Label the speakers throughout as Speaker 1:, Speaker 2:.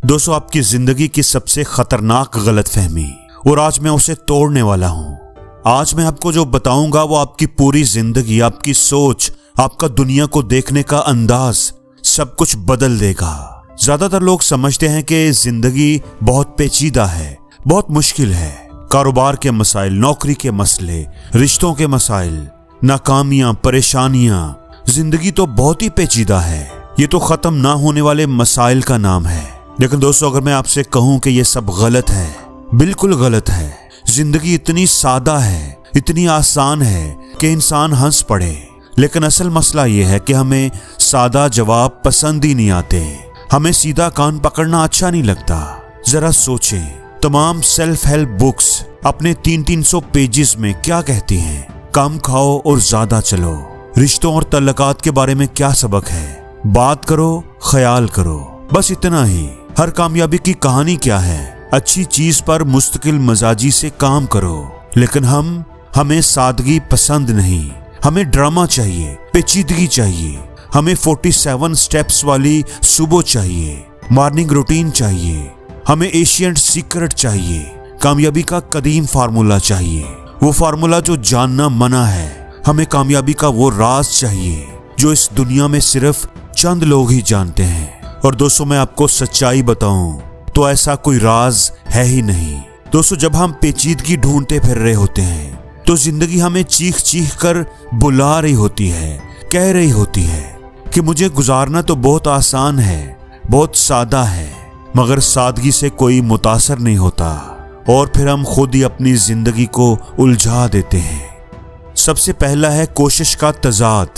Speaker 1: दोस्तों, आपकी जिंदगी की सबसे खतरनाक गलतफहमी, और आज मैं उसे तोड़ने वाला हूं। आज मैं आपको जो बताऊंगा वो आपकी पूरी जिंदगी, आपकी सोच, आपका दुनिया को देखने का अंदाज सब कुछ बदल देगा। ज्यादातर लोग समझते हैं कि जिंदगी बहुत पेचीदा है, बहुत मुश्किल है। कारोबार के मसाइल, नौकरी के मसले, रिश्तों के मसाइल, नाकामियां, परेशानियां, जिंदगी तो बहुत ही पेचीदा है। ये तो खत्म ना होने वाले मसाइल का नाम है। लेकिन दोस्तों, अगर मैं आपसे कहूं कि ये सब गलत है, बिल्कुल गलत है। जिंदगी इतनी सादा है, इतनी आसान है कि इंसान हंस पड़े। लेकिन असल मसला ये है कि हमें सादा जवाब पसंद ही नहीं आते। हमें सीधा कान पकड़ना अच्छा नहीं लगता। जरा सोचें, तमाम सेल्फ हेल्प बुक्स अपने 300-300 पेजेस में क्या कहती हैं? कम खाओ और ज्यादा चलो। रिश्तों और तल्लकात के बारे में क्या सबक है? बात करो, ख्याल करो, बस इतना ही। हर कामयाबी की कहानी क्या है? अच्छी चीज पर मुस्तकिल मजाजी से काम करो। लेकिन हमें सादगी पसंद नहीं। हमें ड्रामा चाहिए, पेचीदगी चाहिए। हमें 47 स्टेप्स वाली सुबह चाहिए, मॉर्निंग रूटीन चाहिए। हमें एशियंट सीक्रेट चाहिए, कामयाबी का कदीम फार्मूला चाहिए, वो फार्मूला जो जानना मना है। हमें कामयाबी का वो राज चाहिए जो इस दुनिया में सिर्फ चंद लोग ही जानते हैं। और दोस्तों, मैं आपको सच्चाई बताऊं तो ऐसा कोई राज है ही नहीं। दोस्तों, जब हम पेचीदगी ढूंढते फिर रहे होते हैं तो जिंदगी हमें चीख चीख कर बुला रही होती है, कह रही होती है कि मुझे गुजारना तो बहुत आसान है, बहुत सादा है। मगर सादगी से कोई मुतासर नहीं होता और फिर हम खुद ही अपनी जिंदगी को उलझा देते हैं। सबसे पहला है कोशिश का तजाद,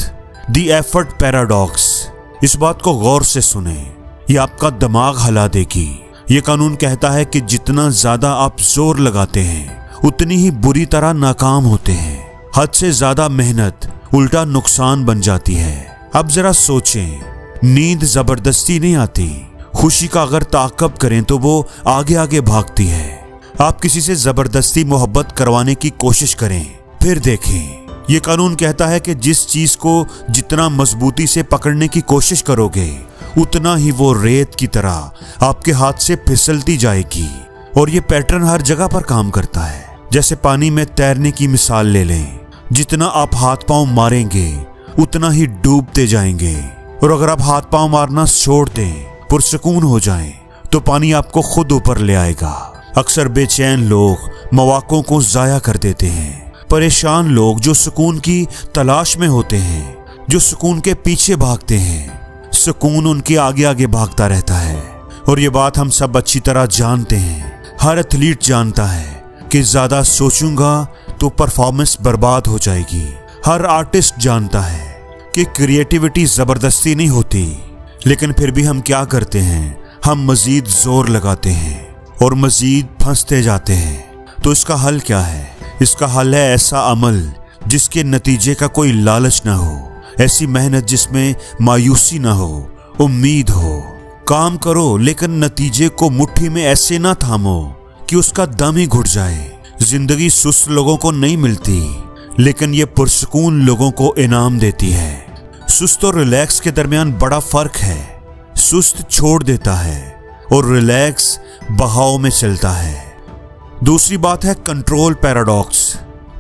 Speaker 1: द एफर्ट पैराडॉक्स। इस बात को गौर से सुने, ये आपका दिमाग हिला देगी। ये कानून कहता है कि जितना ज्यादा आप जोर लगाते हैं उतनी ही बुरी तरह नाकाम होते हैं। हद से ज्यादा मेहनत उल्टा नुकसान बन जाती है। अब जरा सोचें, नींद जबरदस्ती नहीं आती। खुशी का अगर ताक़ब करें तो वो आगे आगे भागती है। आप किसी से जबरदस्ती मोहब्बत करवाने की कोशिश करें, फिर देखें। ये कानून कहता है कि जिस चीज को जितना मजबूती से पकड़ने की कोशिश करोगे उतना ही वो रेत की तरह आपके हाथ से फिसलती जाएगी। और ये पैटर्न हर जगह पर काम करता है। जैसे पानी में तैरने की मिसाल ले लें, जितना आप हाथ पांव मारेंगे उतना ही डूबते जाएंगे। और अगर आप हाथ पांव मारना छोड़ दें, पुरसुकून हो जाएं, तो पानी आपको खुद ऊपर ले आएगा। अक्सर बेचैन लोग मौक़ों को जाया कर देते हैं। परेशान लोग जो सुकून की तलाश में होते हैं, जो सुकून के पीछे भागते हैं, सुकून उनके आगे आगे भागता रहता है। और ये बात हम सब अच्छी तरह जानते हैं। हर एथलीट जानता है कि ज्यादा सोचूंगा तो परफॉर्मेंस बर्बाद हो जाएगी। हर आर्टिस्ट जानता है कि क्रिएटिविटी जबरदस्ती नहीं होती। लेकिन फिर भी हम क्या करते हैं? हम मजीद जोर लगाते हैं और मजीद फंसते जाते हैं। तो इसका हल क्या है? इसका हल है ऐसा अमल जिसके नतीजे का कोई लालच ना हो, ऐसी मेहनत जिसमें मायूसी ना हो, उम्मीद हो। काम करो लेकिन नतीजे को मुट्ठी में ऐसे ना थामो कि उसका दम ही घुट जाए। जिंदगी सुस्त लोगों को नहीं मिलती, लेकिन ये पुरसुकून लोगों को इनाम देती है। सुस्त और रिलैक्स के दरमियान बड़ा फर्क है। सुस्त छोड़ देता है और रिलैक्स बहाव में चलता है। दूसरी बात है कंट्रोल पैराडॉक्स।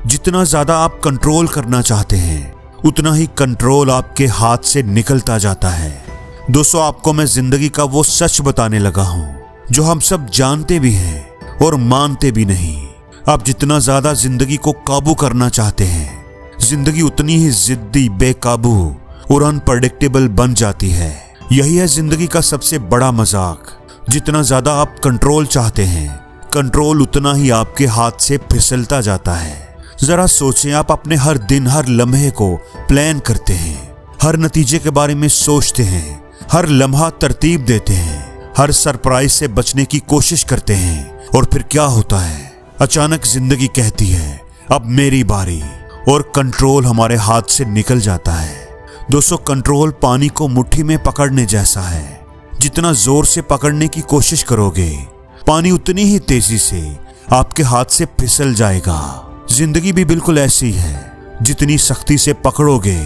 Speaker 1: जितना ज्यादा आप कंट्रोल करना चाहते हैं उतना ही कंट्रोल आपके हाथ से निकलता जाता है। दोस्तों, आपको मैं जिंदगी का वो सच बताने लगा हूं जो हम सब जानते भी हैं और मानते भी नहीं। आप जितना ज्यादा जिंदगी को काबू करना चाहते हैं, जिंदगी उतनी ही जिद्दी, बेकाबू और अनप्रेडिक्टेबल बन जाती है। यही है जिंदगी का सबसे बड़ा मजाक। जितना ज्यादा आप कंट्रोल चाहते हैं, कंट्रोल उतना ही आपके हाथ से फिसलता जाता है। जरा सोचें, आप अपने हर दिन, हर लम्हे को प्लान करते हैं, हर नतीजे के बारे में सोचते हैं, हर लम्हा तरतीब देते हैं, हर सरप्राइज से बचने की कोशिश करते हैं। और फिर क्या होता है? अचानक जिंदगी कहती है अब मेरी बारी, और कंट्रोल हमारे हाथ से निकल जाता है। दोस्तों, कंट्रोल पानी को मुट्ठी में पकड़ने जैसा है। जितना जोर से पकड़ने की कोशिश करोगे, पानी उतनी ही तेजी से आपके हाथ से फिसल जाएगा। जिंदगी भी बिल्कुल ऐसी है। जितनी सख्ती से पकड़ोगे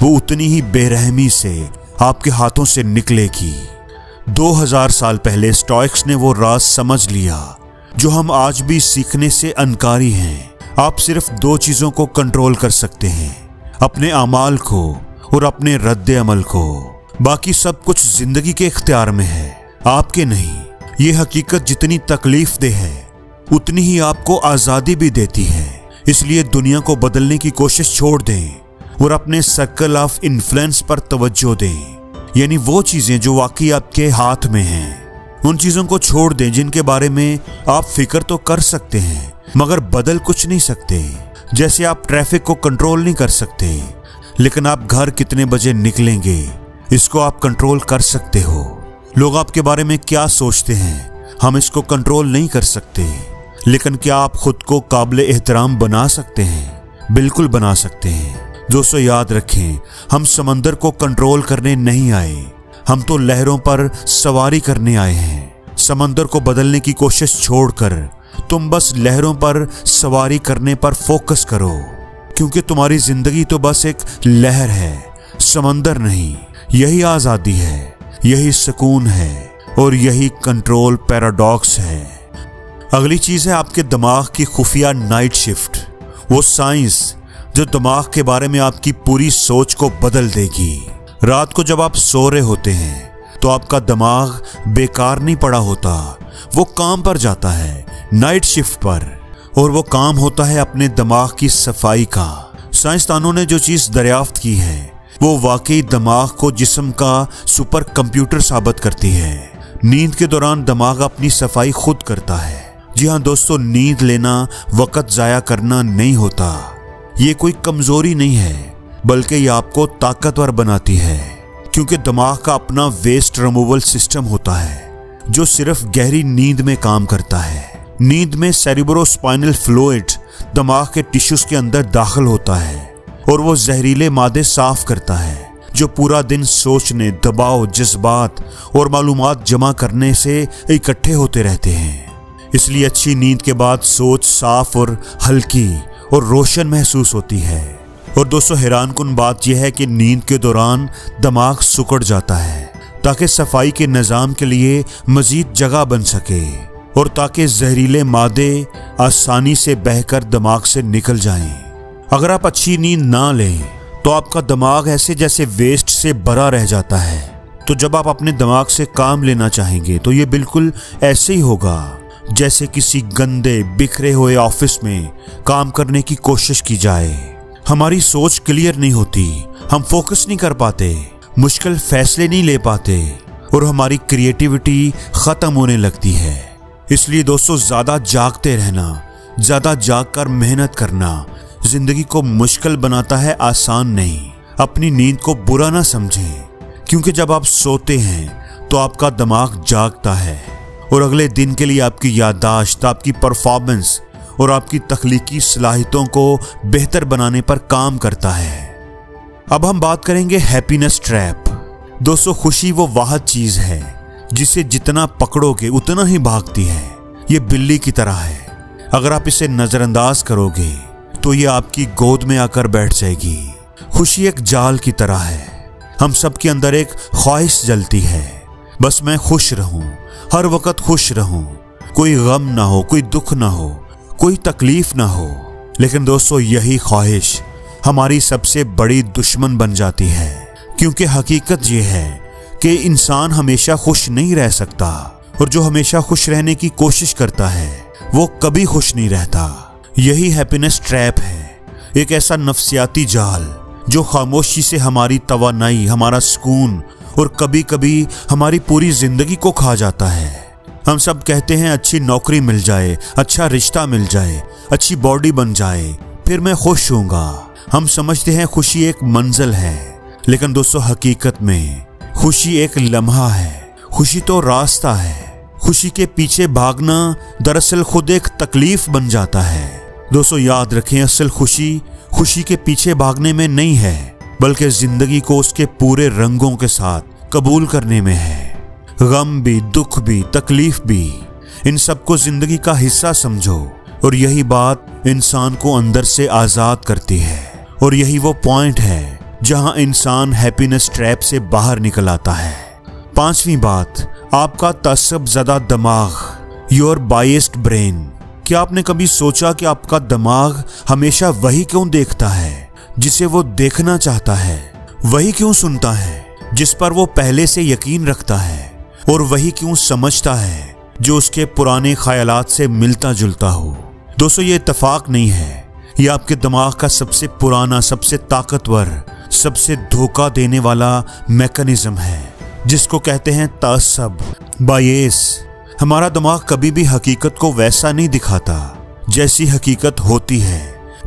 Speaker 1: वो उतनी ही बेरहमी से आपके हाथों से निकलेगी। 2000 साल पहले स्टोइक्स ने वो राज समझ लिया जो हम आज भी सीखने से अनकारी हैं। आप सिर्फ 2 चीजों को कंट्रोल कर सकते हैं, अपने अमाल को और अपने रद्द अमल को। बाकी सब कुछ जिंदगी के इख्तियार में है, आपके नहीं। ये हकीकत जितनी तकलीफदेह है उतनी ही आपको आजादी भी देती है। इसलिए दुनिया को बदलने की कोशिश छोड़ दें और अपने सर्कल ऑफ इन्फ्लुएंस पर तवज्जो दें, यानी वो चीजें जो वाकई आपके हाथ में हैं। उन चीजों को छोड़ दें जिनके बारे में आप फिक्र तो कर सकते हैं मगर बदल कुछ नहीं सकते। जैसे आप ट्रैफिक को कंट्रोल नहीं कर सकते, लेकिन आप घर कितने बजे निकलेंगे इसको आप कंट्रोल कर सकते हो। लोग आपके बारे में क्या सोचते हैं हम इसको कंट्रोल नहीं कर सकते, लेकिन क्या आप खुद को काबिल एहतराम बना सकते हैं? बिल्कुल बना सकते हैं। दोस्तों याद रखें, हम समंदर को कंट्रोल करने नहीं आए, हम तो लहरों पर सवारी करने आए हैं। समंदर को बदलने की कोशिश छोड़कर तुम बस लहरों पर सवारी करने पर फोकस करो, क्योंकि तुम्हारी जिंदगी तो बस एक लहर है, समंदर नहीं। यही आजादी है, यही सुकून है और यही कंट्रोल पैराडॉक्स है। अगली चीज है आपके दिमाग की खुफिया नाइट शिफ्ट, वो साइंस जो दिमाग के बारे में आपकी पूरी सोच को बदल देगी। रात को जब आप सो रहे होते हैं तो आपका दिमाग बेकार नहीं पड़ा होता, वो काम पर जाता है, नाइट शिफ्ट पर, और वो काम होता है अपने दिमाग की सफाई का। साइंसदानों ने जो चीज दरियाफ्त की है वो वाकई दिमाग को जिस्म का सुपर कंप्यूटर साबित करती है। नींद के दौरान दिमाग अपनी सफाई खुद करता है। जी हाँ दोस्तों, नींद लेना वक्त जाया करना नहीं होता, ये कोई कमजोरी नहीं है, बल्कि ये आपको ताकतवर बनाती है, क्योंकि दिमाग का अपना वेस्ट रिमूवल सिस्टम होता है जो सिर्फ गहरी नींद में काम करता है। नींद में सेरिब्रोस्पाइनल फ्लूइड दिमाग के टिश्यूज के अंदर दाखिल होता है और वो जहरीले मादे साफ करता है जो पूरा दिन सोचने, दबाव, जज्बात और मालूमात जमा करने से इकट्ठे होते रहते हैं। इसलिए अच्छी नींद के बाद सोच साफ और हल्की और रोशन महसूस होती है। और दोस्तों हैरानकुन बात यह है कि नींद के दौरान दिमाग सिकुड़ जाता है ताकि सफाई के निज़ाम के लिए मजीद जगह बन सके और ताकि जहरीले मादे आसानी से बहकर दिमाग से निकल जाएं। अगर आप अच्छी नींद ना लें तो आपका दिमाग ऐसे जैसे वेस्ट से भरा रह जाता है। तो जब आप अपने दिमाग से काम लेना चाहेंगे तो ये बिल्कुल ऐसे ही होगा जैसे किसी गंदे बिखरे हुए ऑफिस में काम करने की कोशिश की जाए। हमारी सोच क्लियर नहीं होती, हम फोकस नहीं कर पाते, मुश्किल फैसले नहीं ले पाते और हमारी क्रिएटिविटी खत्म होने लगती है। इसलिए दोस्तों ज्यादा जागते रहना, ज्यादा जागकर मेहनत करना जिंदगी को मुश्किल बनाता है, आसान नहीं। अपनी नींद को बुरा ना समझें, क्योंकि जब आप सोते हैं तो आपका दिमाग जागता है और अगले दिन के लिए आपकी याददाश्त, आपकी परफॉर्मेंस और आपकी तख्लीकी सलाहियतों को बेहतर बनाने पर काम करता है। अब हम बात करेंगे हैप्पीनेस ट्रैप। दोस्तों खुशी वो वाहिद चीज है जिसे जितना पकड़ोगे उतना ही भागती है। ये बिल्ली की तरह है, अगर आप इसे नजरअंदाज करोगे तो ये आपकी गोद में आकर बैठ जाएगी। खुशी एक जाल की तरह है, हम सब के अंदर एक ख्वाहिश जलती है, बस मैं खुश रहूं, हर वक्त खुश रहूं, कोई गम ना हो, कोई दुख ना हो, कोई तकलीफ ना हो। लेकिन दोस्तों यही ख्वाहिश हमारी सबसे बड़ी दुश्मन बन जाती है, क्योंकि हकीकत ये है कि इंसान हमेशा खुश नहीं रह सकता और जो हमेशा खुश रहने की कोशिश करता है वो कभी खुश नहीं रहता। यही हैप्पीनेस ट्रैप है, एक ऐसा नफ्सियाती जाल जो खामोशी से हमारी तवानाई, हमारा सुकून और कभी कभी हमारी पूरी जिंदगी को खा जाता है। हम सब कहते हैं अच्छी नौकरी मिल जाए, अच्छा रिश्ता मिल जाए, अच्छी बॉडी बन जाए, फिर मैं खुश होऊंगा। हम समझते हैं खुशी एक मंजिल है, लेकिन दोस्तों हकीकत में खुशी एक लम्हा है, खुशी तो रास्ता है। खुशी के पीछे भागना दरअसल खुद एक तकलीफ बन जाता है। दोस्तों याद रखें, असल खुशी के पीछे भागने में नहीं है, बल्कि जिंदगी को उसके पूरे रंगों के साथ कबूल करने में है। गम भी, दुख भी, तकलीफ भी, इन सबको जिंदगी का हिस्सा समझो और यही बात इंसान को अंदर से आजाद करती है। और यही वो पॉइंट है जहां इंसान हैप्पीनेस ट्रैप से बाहर निकल आता है। पांचवी बात, आपका तअस्सुब ज़दा दिमाग, योर बायस्ड ब्रेन। क्या आपने कभी सोचा कि आपका दिमाग हमेशा वही क्यों देखता है जिसे वो देखना चाहता है, वही क्यों सुनता है जिस पर वो पहले से यकीन रखता है, और वही क्यों समझता है जो उसके पुराने ख्यालात से मिलता जुलता हो। दोस्तों, ये इत्तेफाक नहीं है, ये आपके दिमाग का सबसे पुराना, सबसे ताकतवर, सबसे धोखा देने वाला मैकेनिज्म है जिसको कहते हैं तअस्सुब, बायस। हमारा दिमाग कभी भी हकीकत को वैसा नहीं दिखाता जैसी हकीकत होती है,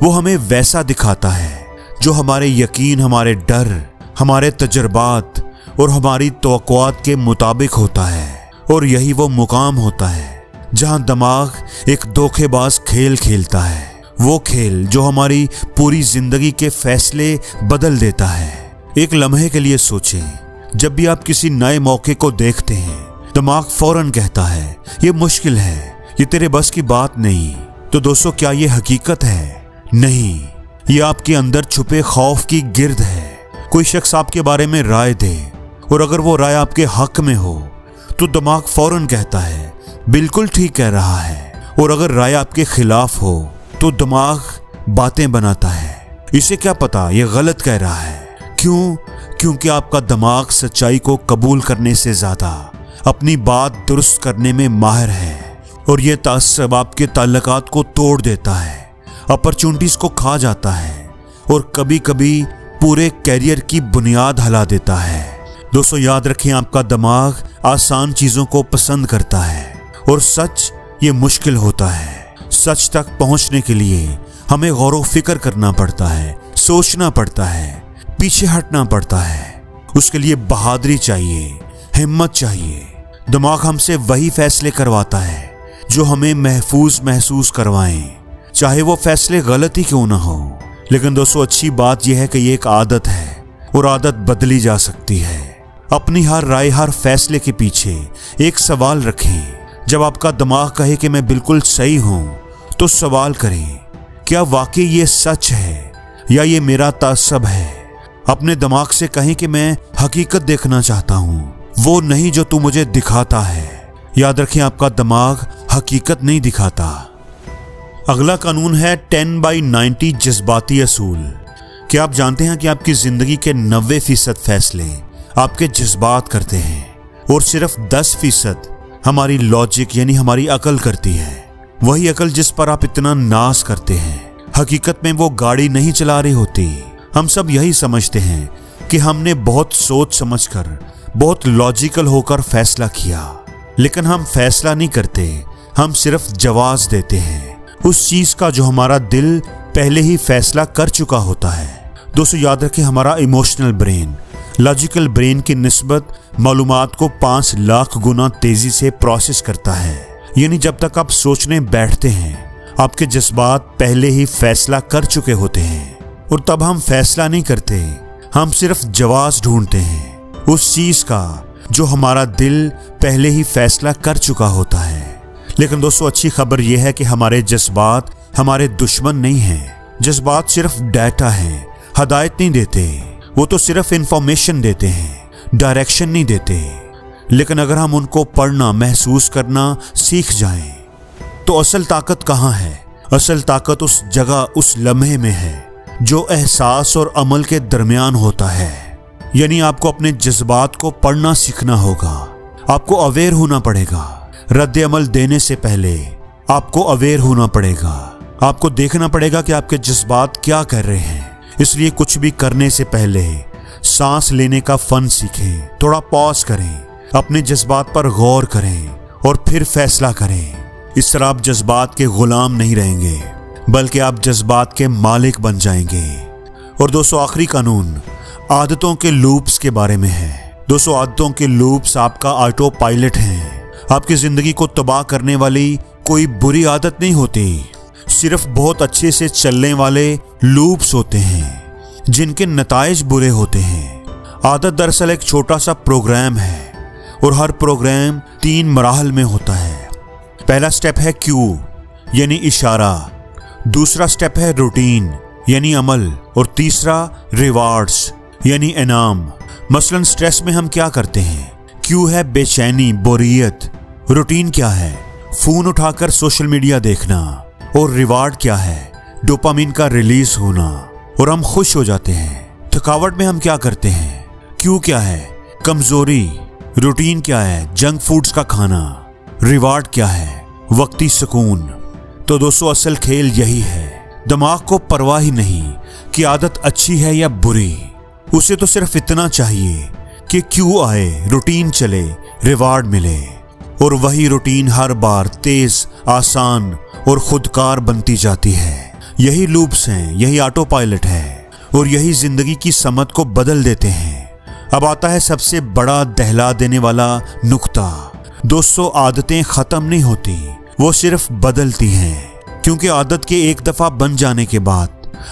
Speaker 1: वो हमें वैसा दिखाता है जो हमारे यकीन, हमारे डर, हमारे तजुर्बात और हमारी तवक्कुआत के मुताबिक होता है। और यही वो मुकाम होता है जहां दिमाग एक धोखेबाज खेल खेलता है, वो खेल जो हमारी पूरी जिंदगी के फैसले बदल देता है। एक लम्हे के लिए सोचें, जब भी आप किसी नए मौके को देखते हैं, दिमाग फौरन कहता है ये मुश्किल है, ये तेरे बस की बात नहीं। तो दोस्तों, क्या ये हकीकत है? नहीं, ये आपके अंदर छुपे खौफ की गिर्द है। कोई शख्स आपके बारे में राय दे और अगर वो राय आपके हक में हो तो दिमाग फौरन कहता है बिल्कुल ठीक कह रहा है, और अगर राय आपके खिलाफ हो तो दिमाग बातें बनाता है, इसे क्या पता ये गलत कह रहा है। क्यों? क्योंकि आपका दिमाग सच्चाई को कबूल करने से ज्यादा अपनी बात दुरुस्त करने में माहिर है, और ये तअस्सुब आपके ताल्लुकात को तोड़ देता है, अपॉर्चुनिटीज को खा जाता है और कभी कभी पूरे कैरियर की बुनियाद हिला देता है। दोस्तों, याद रखें, आपका दिमाग आसान चीजों को पसंद करता है और सच ये मुश्किल होता है। सच तक पहुंचने के लिए हमें गौर व फिक्र करना पड़ता है, सोचना पड़ता है, पीछे हटना पड़ता है। उसके लिए बहादुरी चाहिए, हिम्मत चाहिए। दिमाग हमसे वही फैसले करवाता है जो हमें महफूज महसूस करवाएं, चाहे वो फैसले गलत ही क्यों ना हो। लेकिन दोस्तों, अच्छी बात यह है कि ये एक आदत है और आदत बदली जा सकती है। अपनी हर राय, हर फैसले के पीछे एक सवाल रखें। जब आपका दिमाग कहे कि मैं बिल्कुल सही हूं, तो सवाल करें, क्या वाकई ये सच है या ये मेरा तअस्सुब है? अपने दिमाग से कहें कि मैं हकीकत देखना चाहता हूं, वो नहीं जो तू मुझे दिखाता है। याद रखें, आपका दिमाग हकीकत नहीं दिखाता। अगला कानून है 10/90 जज्बाती असूल। क्या आप जानते हैं कि आपकी जिंदगी के 90% फैसले आपके जज्बात करते हैं और सिर्फ 10% हमारी लॉजिक यानी हमारी अकल करती है। वही अकल जिस पर आप इतना नाज करते हैं, हकीकत में वो गाड़ी नहीं चला रही होती। हम सब यही समझते हैं कि हमने बहुत सोच समझकर, बहुत लॉजिकल होकर फैसला किया, लेकिन हम फैसला नहीं करते, हम सिर्फ जवाब देते हैं उस चीज का जो हमारा दिल पहले ही फैसला कर चुका होता है। दोस्तों, याद रखें, हमारा इमोशनल ब्रेन लॉजिकल ब्रेन की निस्बत मालूमात को 5 लाख गुना तेजी से प्रोसेस करता है। यानी जब तक आप सोचने बैठते हैं, आपके जज्बात पहले ही फैसला कर चुके होते हैं, और तब हम फैसला नहीं करते, हम सिर्फ जवाब ढूंढते हैं उस चीज का जो हमारा दिल पहले ही फैसला कर चुका होता है। लेकिन दोस्तों, अच्छी खबर यह है कि हमारे जज्बात हमारे दुश्मन नहीं हैं। जज्बात सिर्फ डाटा है, हदायत नहीं देते, वो तो सिर्फ इंफॉर्मेशन देते हैं, डायरेक्शन नहीं देते। लेकिन अगर हम उनको पढ़ना, महसूस करना सीख जाएं, तो असल ताकत कहाँ है? असल ताकत उस जगह, उस लम्हे में है जो एहसास और अमल के दरमियान होता है। यानी आपको अपने जज्बात को पढ़ना सीखना होगा, आपको अवेयर होना पड़ेगा। रद्द अमल देने से पहले आपको अवेयर होना पड़ेगा, आपको देखना पड़ेगा कि आपके जज्बात क्या कर रहे हैं। इसलिए कुछ भी करने से पहले सांस लेने का फन सीखें, थोड़ा पॉज करें, अपने जज्बात पर गौर करें और फिर फैसला करें। इस तरह आप जज्बात के गुलाम नहीं रहेंगे, बल्कि आप जज्बात के मालिक बन जाएंगे। और दोस्तों, आखिरी कानून आदतों के लूप्स के बारे में है। दोस्तों, आदतों के लूप्स आपका ऑटो पायलट हैं। आपकी जिंदगी को तबाह करने वाली कोई बुरी आदत नहीं होती, सिर्फ बहुत अच्छे से चलने वाले लूप्स होते हैं जिनके नताइज बुरे होते हैं। आदत दरअसल एक छोटा सा प्रोग्राम है और हर प्रोग्राम 3 मराहल में होता है। पहला स्टेप है क्यू यानी इशारा, दूसरा स्टेप है रूटीन यानी अमल, और तीसरा रिवार्ड्स यानी इनाम। मसलन स्ट्रेस में हम क्या करते हैं क्यों है बेचैनी, बोरियत? रूटीन क्या है? फोन उठाकर सोशल मीडिया देखना। और रिवार्ड क्या है? डोपामिन का रिलीज होना और हम खुश हो जाते हैं। थकावट में हम क्या करते हैं? क्यों क्या है? कमजोरी। रूटीन क्या है? जंक फूड्स का खाना। रिवार्ड क्या है? वक्ती सुकून। तो दोस्तों, असल खेल यही है। दिमाग को परवाह ही नहीं कि आदत अच्छी है या बुरी। उसे तो सिर्फ इतना चाहिए कि क्यों आए, रूटीन चले, रिवार्ड मिले। और वही रूटीन हर बार तेज, आसान और खुदकार बनती जाती है। यही लूप्स हैं, यही ऑटो पायलट है और यही जिंदगी की समत को बदल देते हैं। अब आता है सबसे बड़ा दहला देने वाला नुक्ता। दोस्तों, आदतें खत्म नहीं होती, वो सिर्फ बदलती हैं। क्योंकि आदत के एक दफा बन जाने के बाद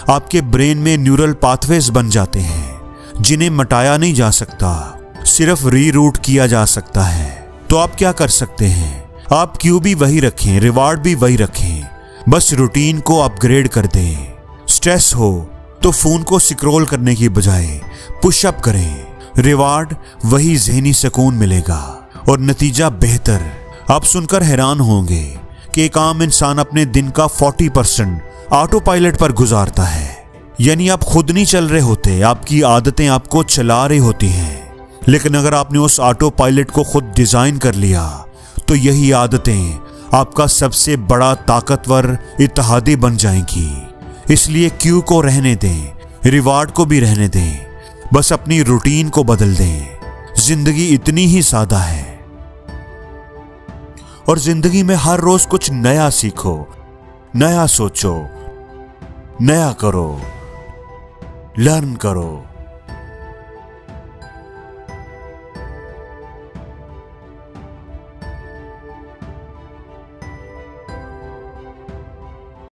Speaker 1: आपके ब्रेन में न्यूरल पाथवेज बन जाते हैं जिन्हें मटाया नहीं जा सकता, सिर्फ रीरूट किया जा सकता है। तो आप क्या कर सकते हैं? आप क्यू भी वही रखें, रिवार्ड भी वही रखें, बस रूटीन को अपग्रेड कर दें। स्ट्रेस हो तो फोन को स्क्रॉल करने की बजाय पुशअप करें। रिवार्ड वही ज़हनी सुकून मिलेगा और नतीजा बेहतर। आप सुनकर हैरान होंगे कि एक आम इंसान अपने दिन का 40% ऑटो पायलट पर गुजारता है। यानी आप खुद नहीं चल रहे होते, आपकी आदतें आपको चला रही होती हैं। लेकिन अगर आपने उस ऑटो पायलट को खुद डिजाइन कर लिया तो यही आदतें आपका सबसे बड़ा ताकतवर इत्तेहादी बन जाएंगी। इसलिए क्यू को रहने दें, रिवार्ड को भी रहने दें, बस अपनी रूटीन को बदल दें। जिंदगी इतनी ही सादा है और जिंदगी में हर रोज कुछ नया सीखो, नया सोचो, नया करो, लर्न करो।